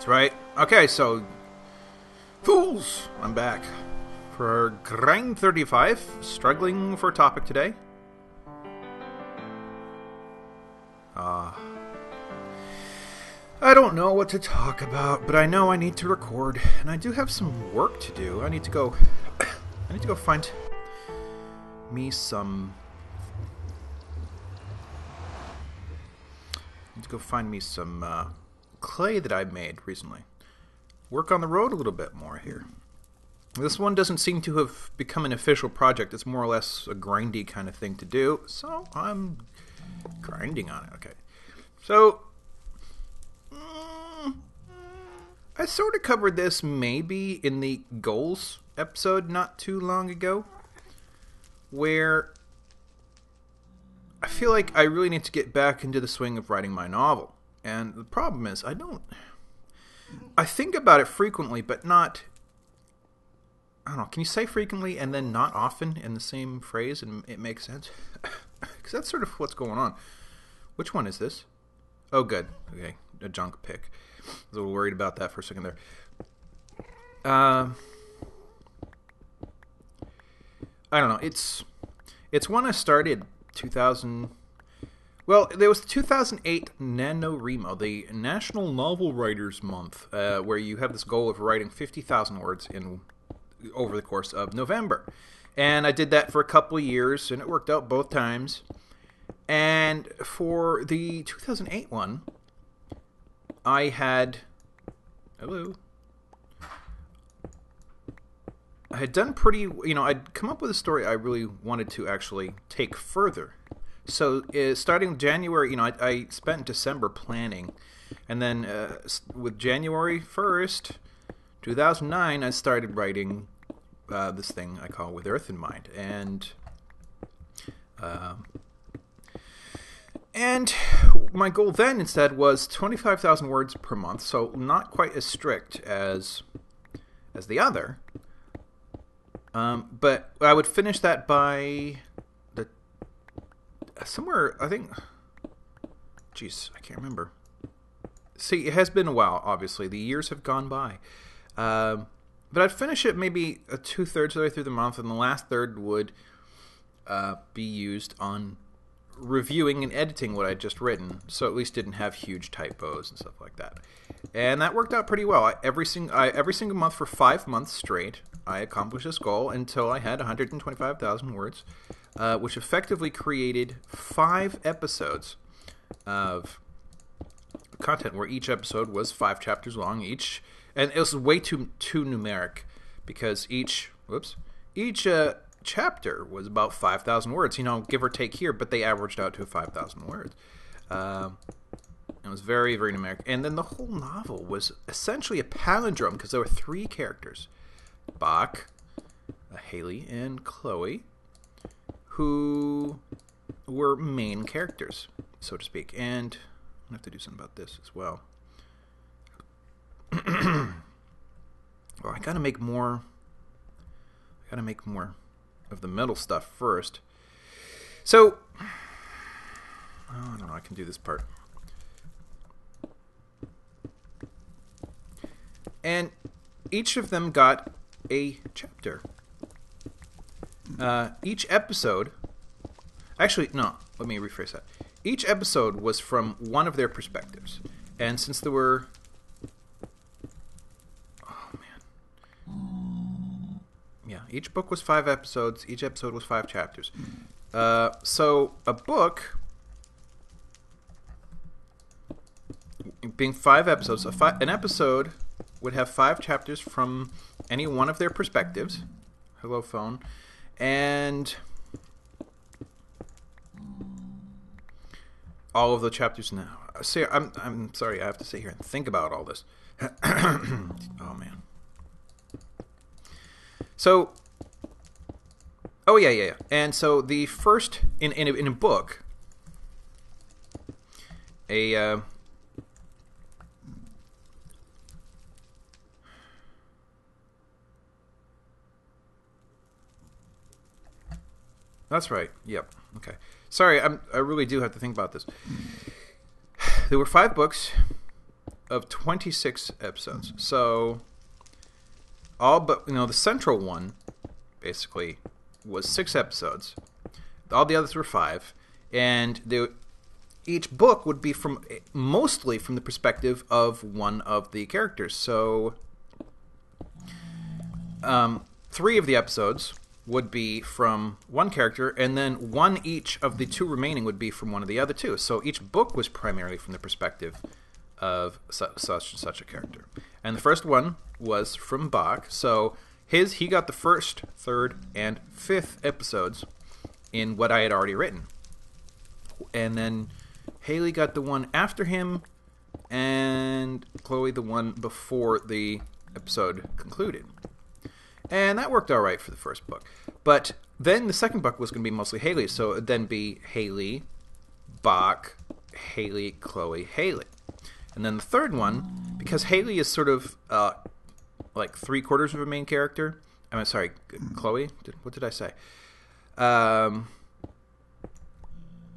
Right. Okay, so fools, I'm back for Grind 35, struggling for a topic today. I don't know what to talk about, but I know I need to record, and I do have some work to do. I need to go find me some clay that I made recently. Work on the road a little bit more here. This one doesn't seem to have become an official project. It's more or less a grindy kind of thing to do, so I'm grinding on it. Okay. So, I sort of covered this maybe in the goals episode not too long ago, where I feel like I really need to get back into the swing of writing my novel. And the problem is, I think about it frequently, but not, I don't know, can you say frequently and then not often in the same phrase and it makes sense? Because that's sort of what's going on. Which one is this? Oh, good. Okay, a junk pick. I was a little worried about that for a second there. I don't know. It's when I started 2000. Well, there was 2008 NaNoWriMo, the National Novel Writers Month, where you have this goal of writing 50,000 words over the course of November. And I did that for a couple of years, and it worked out both times. And for the 2008 one, I had... Hello? I had done pretty... I'd come up with a story I really wanted to actually take further. So, starting January, I spent December planning. And then with January 1st, 2009, I started writing this thing I call With Earth in Mind. And my goal then instead was 25,000 words per month, so not quite as strict as the other. But I would finish that by somewhere, I think, jeez, I can't remember. See, it has been a while, obviously. The years have gone by. But I'd finish it maybe 2/3 of the way through the month, and the last third would be used on reviewing and editing what I'd just written, so at least didn't have huge typos and stuff like that. And that worked out pretty well. Every single month for 5 months straight, I accomplished this goal until I had 125,000 words, which effectively created 5 episodes of content where each episode was 5 chapters long each, and it was way too numeric because each chapter was about 5,000 words, give or take here, but they averaged out to 5,000 words. It was very, very numeric. And then the whole novel was essentially a palindrome because there were 3 characters, Bach, Haley, and Chloe, who were main characters, so to speak. And I have to do something about this as well. Well, I gotta make more of the metal stuff first. So, I don't know, I can do this part. And each of them got a chapter. Each episode... Actually, no, let me rephrase that. Each episode was from one of their perspectives. And since there were... Yeah, each book was 5 episodes. Each episode was 5 chapters. So a book being 5 episodes, an episode would have 5 chapters from any one of their perspectives. Hello, phone. And all of the chapters now. See, I'm sorry, I have to sit here and think about all this. Oh man. So, yeah. And so the first in a book, that's right. Yep. Okay. Sorry, I really do have to think about this. There were 5 books. of 26 episodes. So all but the central one basically was 6 episodes. All the others were 5, and each book would be mostly from the perspective of one of the characters. So 3 of the episodes would be from one character, and then one each of the 2 remaining would be from one of the other 2. So each book was primarily from the perspective of such and such a character. And the first one was from Bach. So he got the first, third, and 5th episodes in what I had already written. And then Haley got the one after him, and Chloe the one before the episode concluded. And that worked all right for the first book. But then the second book was going to be mostly Haley, so it would then be Haley, Bach, Haley, Chloe, Haley. And then the third one, because Haley is sort of like 3/4 of a main character. I'm sorry, Chloe? What did I say?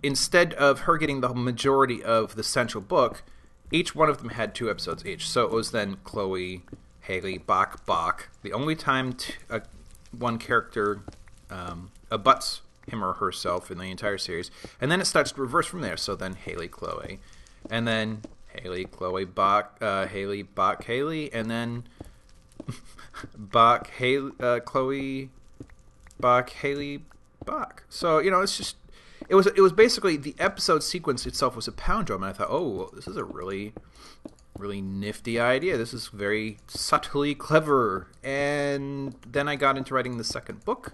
Instead of her getting the majority of the central book, each one of them had 2 episodes each. So it was then Chloe, Haley, Bach. The only time one character abuts him or herself in the entire series. And then it starts to reverse from there. So then Haley, Chloe. And then Haley, Chloe, Bach, Haley, Bach, Haley. And then Bach, Haley, Chloe, Bach, Haley, Bach. So, it's just... It was basically the episode sequence itself was a palindrome, and I thought, oh, this is a really, really nifty idea. This is very subtly clever. And then I got into writing the second book,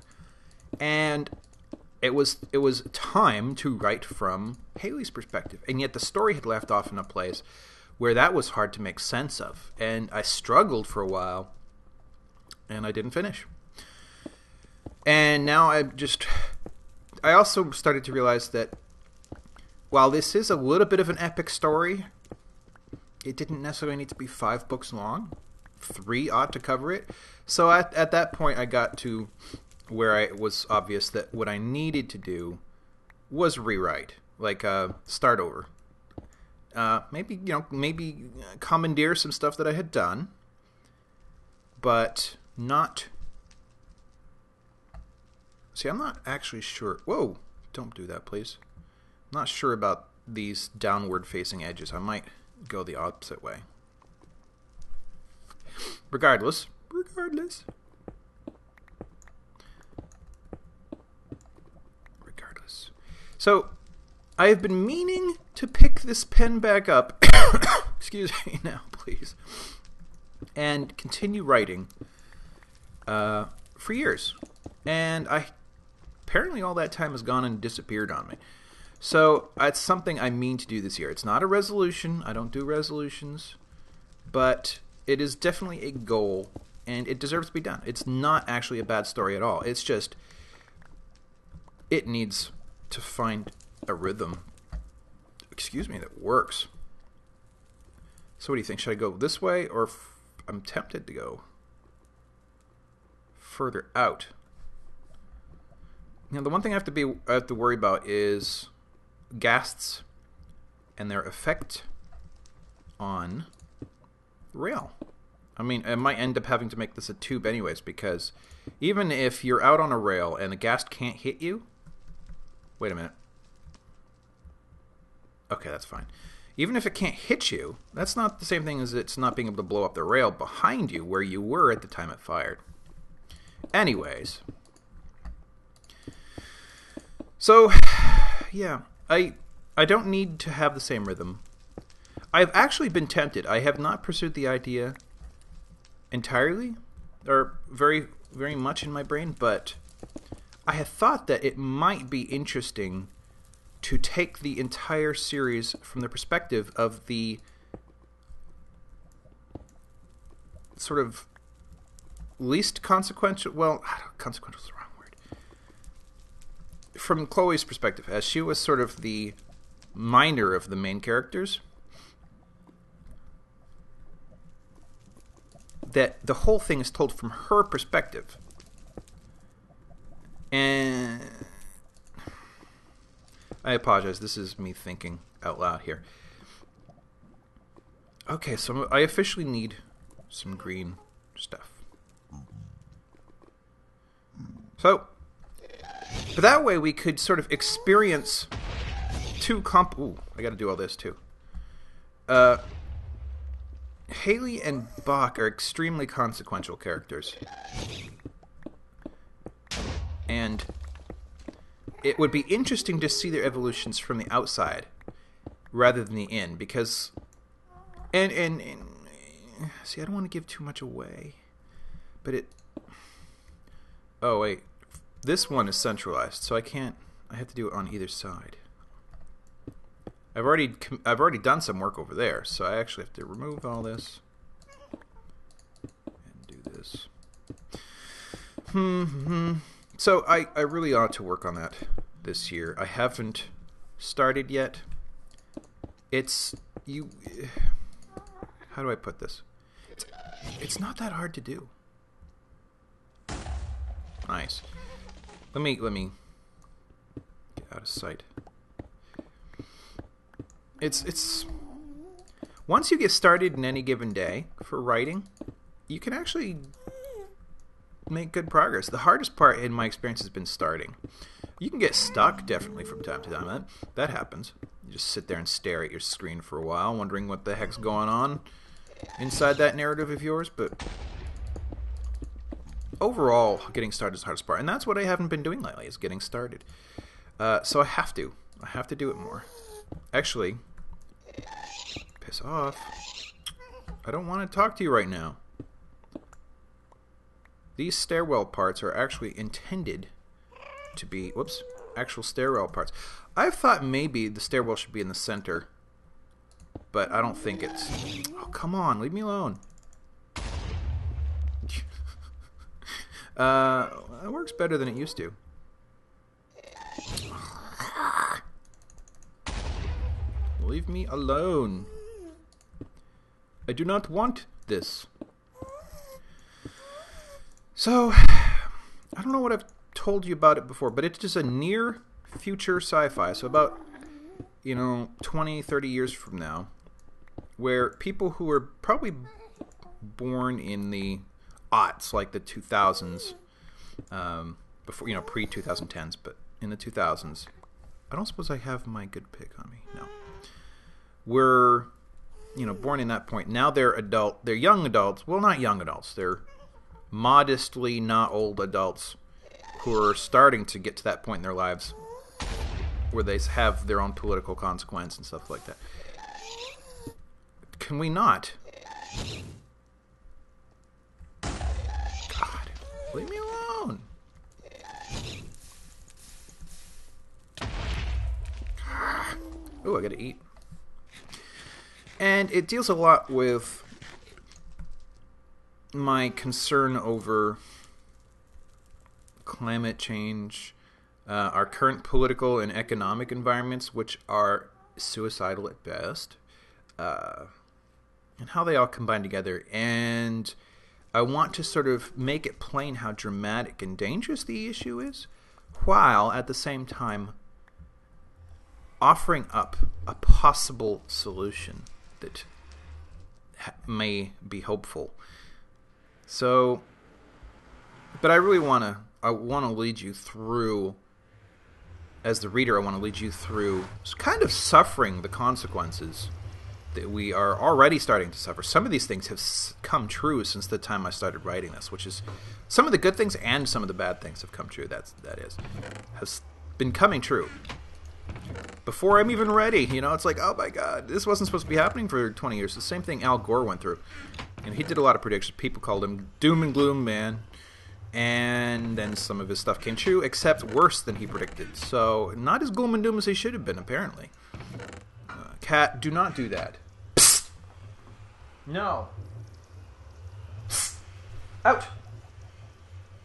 and it was time to write from Haley's perspective, and yet the story had left off in a place where that was hard to make sense of, and I struggled for a while, and I didn't finish. And now I also started to realize that while this is a little bit of an epic story, it didn't necessarily need to be 5 books long. 3 ought to cover it. So at that point, I got to where it was obvious that what I needed to do was rewrite, like start over. Maybe commandeer some stuff that I had done, but not... See, I'm not actually sure. Whoa, don't do that, please. I'm not sure about these downward-facing edges. I might go the opposite way. Regardless. So, I have been meaning to pick this pen back up. Excuse me now, please. And continue writing for years. And apparently all that time has gone and disappeared on me. So it's something I mean to do this year. It's not a resolution. I don't do resolutions. But it is definitely a goal, and it deserves to be done. It's not actually a bad story at all. It's just it needs to find a rhythm, that works. So what do you think? Should I go this way, or I'm tempted to go further out? The one thing I have to worry about is ghasts and their effect on rail. I mean, I might end up having to make this a tube anyways, because even if you're out on a rail and the ghast can't hit you... Wait a minute. Okay, that's fine. Even if it can't hit you, that's not the same thing as it's not being able to blow up the rail behind you where you were at the time it fired. Anyways... So, yeah, I don't need to have the same rhythm. I've actually been tempted. I have not pursued the idea entirely, or very, very much in my brain, but I had thought that it might be interesting to take the entire series from the perspective of the sort of least consequential... Well, consequential is the wrong word. From Chloe's perspective, as she was sort of the minor of the main characters, that the whole thing is told from her perspective. And I apologize, this is me thinking out loud here. Okay, so I officially need some green stuff. So, but that way we could sort of experience two Ooh, I gotta do all this too. Haley and Bach are extremely consequential characters. And it would be interesting to see their evolutions from the outside rather than the in, because... And see, I don't want to give too much away. But it... Oh, wait. This one is centralized, so I can't... I have to do it on either side. I've already done some work over there, so I actually have to remove all this and do this. So I really ought to work on that this year. I haven't started yet. It's you. How do I put this? It's not that hard to do. Nice. Let me get out of sight. It's once you get started in any given day for writing, you can actually make good progress. The hardest part in my experience has been starting. You can get stuck definitely from time to time. That happens. You just sit there and stare at your screen for a while, wondering what the heck's going on inside that narrative of yours, but overall, getting started is the hardest part, and that's what I haven't been doing lately, is getting started. So I have to do it more. Actually, piss off. I don't want to talk to you right now. These stairwell parts are actually intended to be, actual stairwell parts. I've thought maybe the stairwell should be in the center, but I don't think it's... Oh, come on, leave me alone. It works better than it used to. Leave me alone. I do not want this. So, I don't know what I've told you about it before, but it's just a near future sci-fi. So about, 20, 30 years from now, where people who are probably born in the aughts, like the 2000s, before, pre-2010s, but in the 2000s, I don't suppose I have my good pick on me. No. Were, born in that point. Now they're young adults. Well, not young adults. They're modestly not old adults who are starting to get to that point in their lives where they have their own political consequence and stuff like that. Can we not? God, leave me alone. Oh, I gotta eat. And it deals a lot with my concern over climate change, our current political and economic environments, which are suicidal at best, and how they all combine together. And I want to sort of make it plain how dramatic and dangerous the issue is, while at the same time offering up a possible solution that may be hopeful. So, but I really want to lead you through, as the reader, I want to lead you through kind of suffering the consequences that we are already starting to suffer. Some of these things have come true since the time I started writing this, which is some of the good things and some of the bad things have come true. Has been coming true before I'm even ready. It's like, oh my God, this wasn't supposed to be happening for 20 years. The same thing Al Gore went through. And he did a lot of predictions. People called him doom and gloom man. And then some of his stuff came true, except worse than he predicted. So, not as gloom and doom as he should have been, apparently. Cat, do not do that. Psst. No. Psst. Out.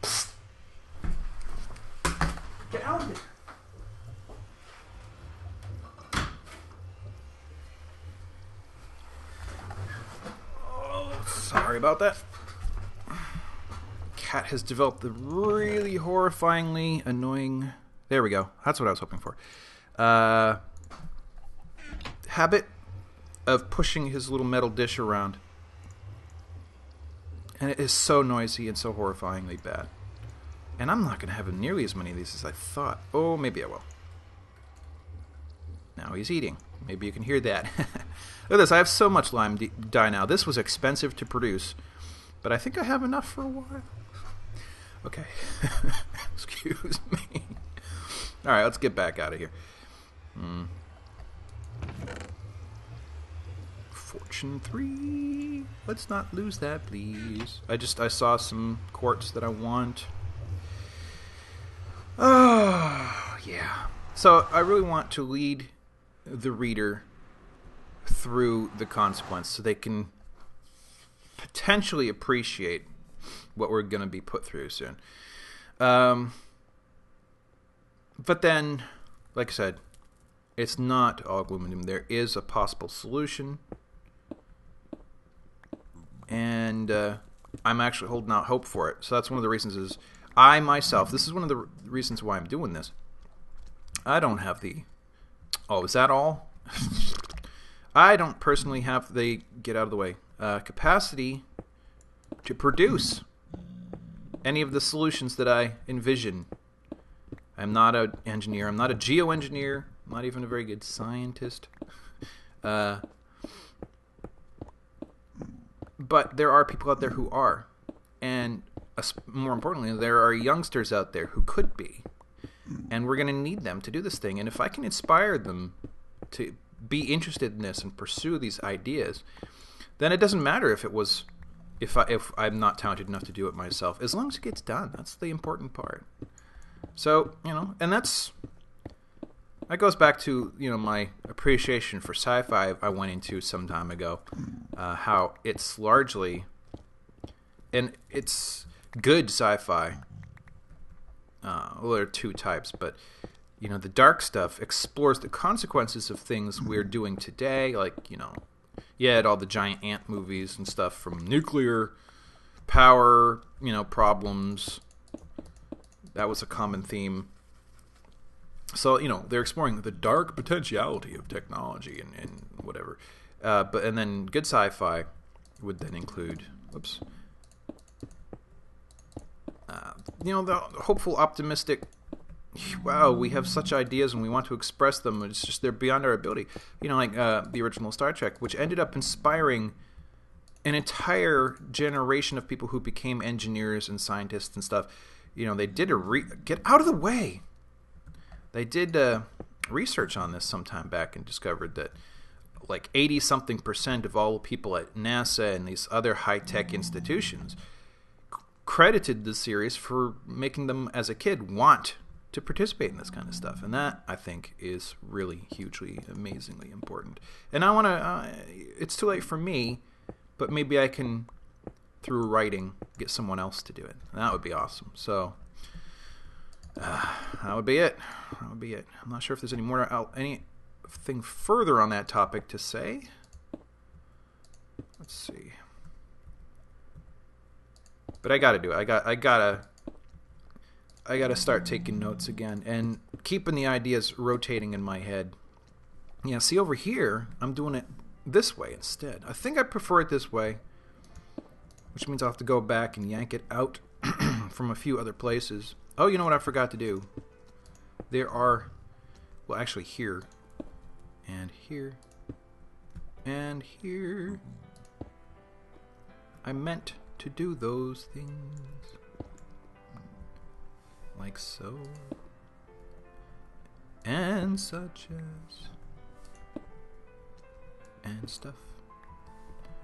Psst. Get out of it. Sorry about that. Cat has developed the really horrifyingly annoying... There we go. That's what I was hoping for. Habit of pushing his little metal dish around. And it is so noisy and so horrifyingly bad. And I'm not going to have nearly as many of these as I thought. Oh, maybe I will. Now he's eating. Maybe you can hear that. Look at this. I have so much lime dye now. This was expensive to produce, but I think I have enough for a while. Okay. Excuse me. All right, let's get back out of here. Fortune 3. Let's not lose that, please. I saw some quartz that I want. Oh, yeah. So I really want to lead the reader through the consequence so they can potentially appreciate what we're going to be put through soon. But then, like I said, it's not all gloom and doom. There is a possible solution. And I'm actually holding out hope for it. So that's one of the reasons is I myself, this is one of the reasons why I'm doing this. I don't have the... Oh, is that all? I don't personally have the... Get out of the way. Capacity to produce any of the solutions that I envision. I'm not an engineer. I'm not a geoengineer. I'm not even a very good scientist. But there are people out there who are. And more importantly, there are youngsters out there who could be. And we're going to need them to do this thing. And if I can inspire them to be interested in this and pursue these ideas, then it doesn't matter if I'm not talented enough to do it myself. As long as it gets done, that's the important part. So, and that goes back to, my appreciation for sci-fi I went into some time ago. How it's largely, and it's good sci-fi. Well, there are two types, but the dark stuff explores the consequences of things we're doing today, like you had all the giant ant movies and stuff from nuclear power, problems. That was a common theme. So they're exploring the dark potentiality of technology and whatever. And then good sci-fi would then include, the hopeful, optimistic, wow, we have such ideas and we want to express them. It's just they're beyond our ability. Like the original Star Trek, which ended up inspiring an entire generation of people who became engineers and scientists and stuff. They did get out of the way. They did research on this sometime back and discovered that like 80-something% of all the people at NASA and these other high-tech institutions credited the series for making them, as a kid, want to participate in this kind of stuff. And that, I think, is really hugely, amazingly important. And I want to... it's too late for me, but maybe I can, through writing, get someone else to do it. And that would be awesome. So... that would be it. That would be it. I'm not sure if there's any more anything further on that topic to say. Let's see. But I got to do it. I got to start taking notes again and keeping the ideas rotating in my head. Yeah, see over here, I'm doing it this way instead. I think I prefer it this way, which means I'll have to go back and yank it out from a few other places. Oh, you know what I forgot to do? There are, well, actually here, and here, and here. I meant to do those things. Like so. And such as. And stuff.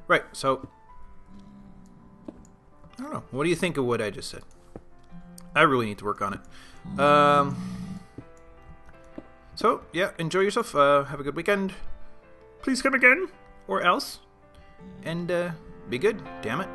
Right, so. I don't know. What do you think of what I just said? I really need to work on it. So, yeah, enjoy yourself. Have a good weekend. Please come again, or else. And be good, damn it.